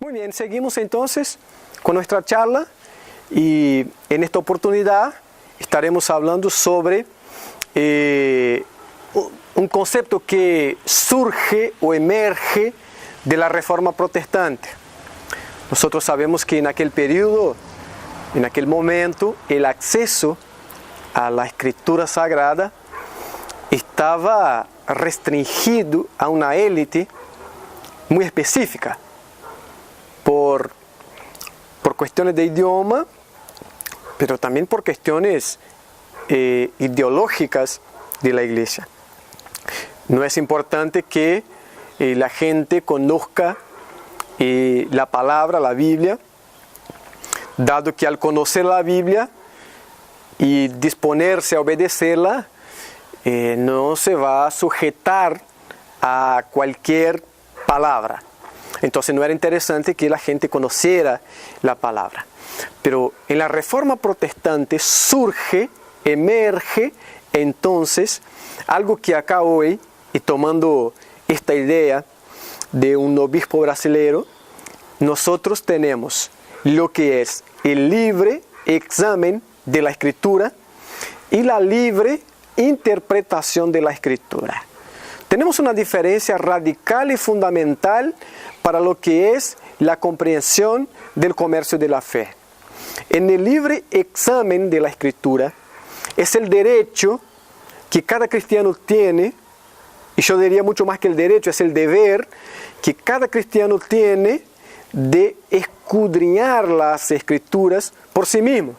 Muy bien, seguimos entonces con nuestra charla y en esta oportunidad estaremos hablando sobre un concepto que surge o emerge de la Reforma Protestante. Nosotros sabemos que en aquel periodo, en aquel momento, el acceso a la Escritura Sagrada estaba restringido a una élite muy específica por cuestiones de idioma, pero también por cuestiones ideológicas de la Iglesia. No es importante que la gente conozca la palabra, la Biblia, dado que al conocer la Biblia y disponerse a obedecerla, no se va a sujetar a cualquier palabra. Entonces no era interesante que la gente conociera la palabra. Pero en la Reforma Protestante surge, emerge entonces algo que acá hoy, y tomando esta idea de un obispo brasilero, nosotros tenemos lo que es el libre examen de la Escritura y la libre interpretación de la Escritura. Tenemos una diferencia radical y fundamental para lo que es la comprensión del comercio de la fe. En el libre examen de la Escritura es el derecho que cada cristiano tiene, y yo diría mucho más que el derecho, es el deber que cada cristiano tiene de escudriñar las Escrituras por sí mismo,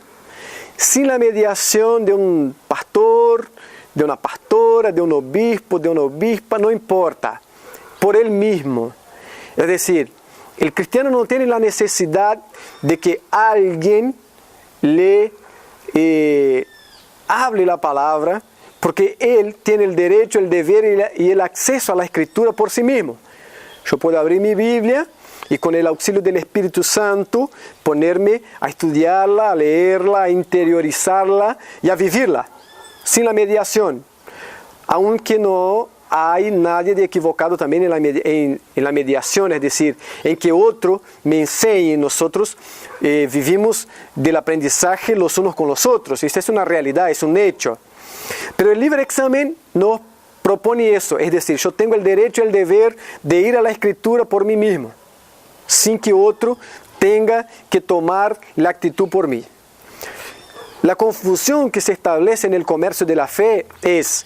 sin la mediación de un pastor, de una pastora, de un obispo, de una obispa, no importa, por él mismo. Es decir, el cristiano no tiene la necesidad de que alguien le hable la palabra, porque él tiene el derecho, el deber y el acceso a la Escritura por sí mismo. Yo puedo abrir mi Biblia y con el auxilio del Espíritu Santo ponerme a estudiarla, a leerla, a interiorizarla y a vivirla, sin la mediación, aunque no hay nadie de equivocado también en la mediación, es decir, en que otro me enseñe. Nosotros vivimos del aprendizaje los unos con los otros, esta es una realidad, es un hecho. Pero el libre examen nos propone eso, es decir, yo tengo el derecho y el deber de ir a la Escritura por mí mismo, sin que otro tenga que tomar la actitud por mí. La confusión que se establece en el comercio de la fe es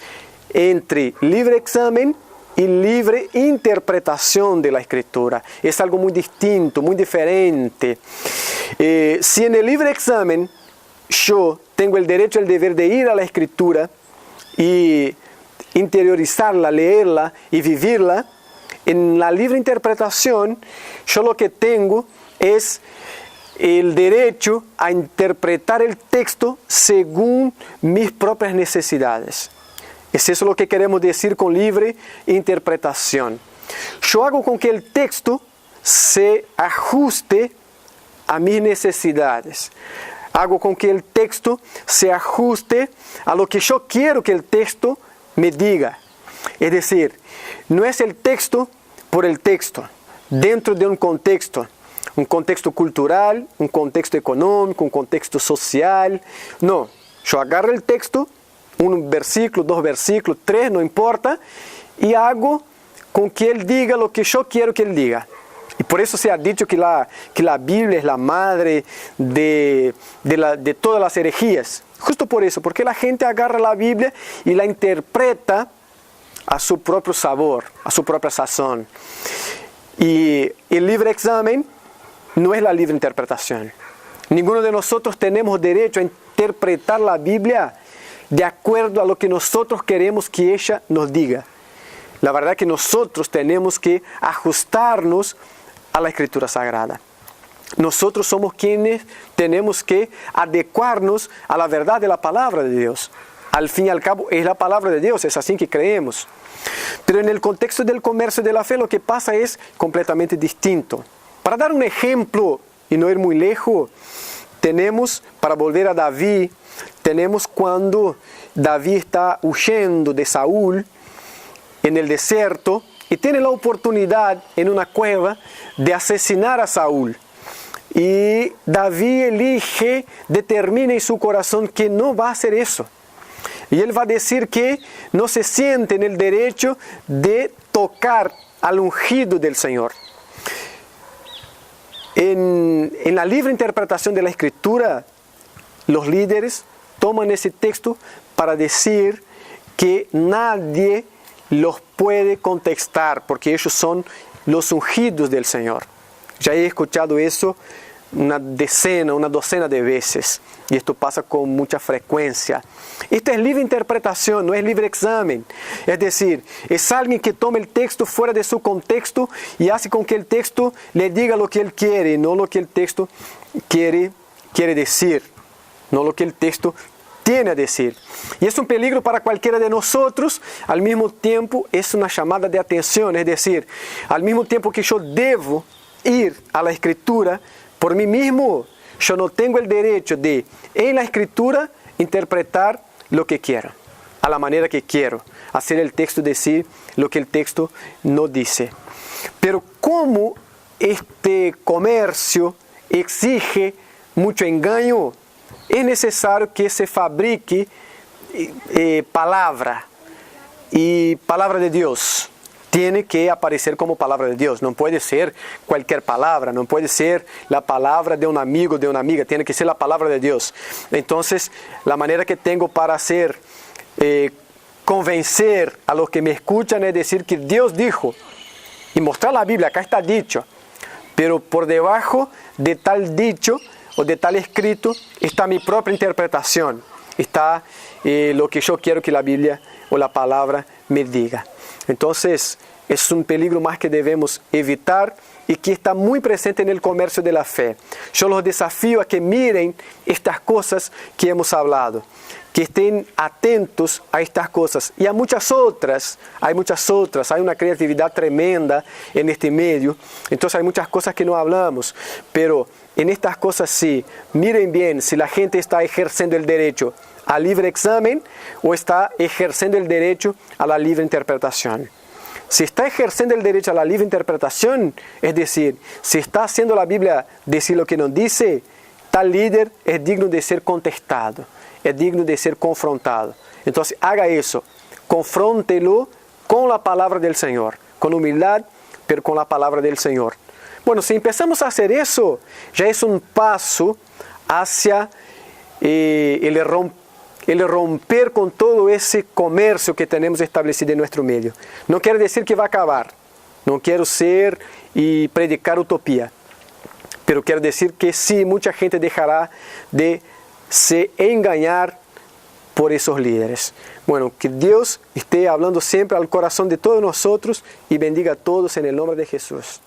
entre libre examen y libre interpretación de la Escritura. Es algo muy distinto, muy diferente. Si en el libre examen yo tengo el derecho y el deber de ir a la Escritura y interiorizarla, leerla y vivirla, en la libre interpretación yo lo que tengo es el derecho a interpretar el texto según mis propias necesidades. Es eso lo que queremos decir con libre interpretación. Yo hago con que el texto se ajuste a mis necesidades. Hago con que el texto se ajuste a lo que yo quiero que el texto me diga. Es decir, no es el texto por el texto, dentro de un contexto cultural, un contexto económico, un contexto social. No, yo agarro el texto, un versículo, 2 versículos, 3, no importa, y hago con que él diga lo que yo quiero que él diga. Y por eso se ha dicho que la Biblia es la madre de todas las herejías. Justo por eso, porque la gente agarra la Biblia y la interpreta a su propio sabor, a su propia sazón. Y el libre examen no es la libre interpretación. Ninguno de nosotros tenemos derecho a interpretar la Biblia de acuerdo a lo que nosotros queremos que ella nos diga. La verdad es que nosotros tenemos que ajustarnos a la Escritura Sagrada. Nosotros somos quienes tenemos que adecuarnos a la verdad de la palabra de Dios. Al fin y al cabo es la palabra de Dios, es así que creemos. Pero en el contexto del comercio de la fe lo que pasa es completamente distinto. Para dar un ejemplo y no ir muy lejos, tenemos, para volver a David, tenemos cuando David está huyendo de Saúl en el desierto y tiene la oportunidad en una cueva de asesinar a Saúl. Y David elige, determina en su corazón que no va a hacer eso. Y él va a decir que no se siente en el derecho de tocar al ungido del Señor. En la libre interpretación de la Escritura, los líderes toman ese texto para decir que nadie los puede contestar, porque ellos son los ungidos del Señor. Ya he escuchado eso una docena de veces, y esto pasa con mucha frecuencia. Esta es libre interpretación, no es libre examen. Es decir, es alguien que toma el texto fuera de su contexto y hace con que el texto le diga lo que él quiere, no lo que el texto quiere decir, no lo que el texto tiene a decir. Y es un peligro para cualquiera de nosotros. Al mismo tiempo es una llamada de atención, es decir, al mismo tiempo que yo debo ir a la Escritura por mí mismo, yo no tengo el derecho de, en la Escritura, interpretar lo que quiero, a la manera que quiero, hacer el texto decir lo que el texto no dice. Pero como este comercio exige mucho engaño, es necesario que se fabrique palabra, y palabra de Dios tiene que aparecer como palabra de Dios. No puede ser cualquier palabra, no puede ser la palabra de un amigo, de una amiga, tiene que ser la palabra de Dios. Entonces, la manera que tengo para hacer convencer a los que me escuchan es decir que Dios dijo, y mostrar la Biblia, acá está dicho, pero por debajo de tal dicho o de tal escrito está mi propia interpretación, está lo que yo quiero que la Biblia o la palabra me diga. Entonces, es un peligro más que debemos evitar y que está muy presente en el comercio de la fe. Yo los desafío a que miren estas cosas que hemos hablado, que estén atentos a estas cosas y a muchas otras, hay una creatividad tremenda en este medio, entonces hay muchas cosas que no hablamos, pero en estas cosas sí, miren bien si la gente está ejerciendo el derecho al libre examen o está ejerciendo el derecho a la libre interpretación. Si está ejerciendo el derecho a la libre interpretación, es decir, si está haciendo la Biblia decir lo que nos dice, tal líder es digno de ser contestado, es digno de ser confrontado. Entonces haga eso, confróntelo con la palabra del Señor, con humildad, pero con la palabra del Señor. Bueno, si empezamos a hacer eso, ya es un paso hacia el romper con todo ese comercio que tenemos establecido en nuestro medio. No quiere decir que va a acabar. No quiero ser y predicar utopía. Pero quiero decir que sí, mucha gente dejará de se engañar por esos líderes. Bueno, que Dios esté hablando siempre al corazón de todos nosotros y bendiga a todos en el nombre de Jesús.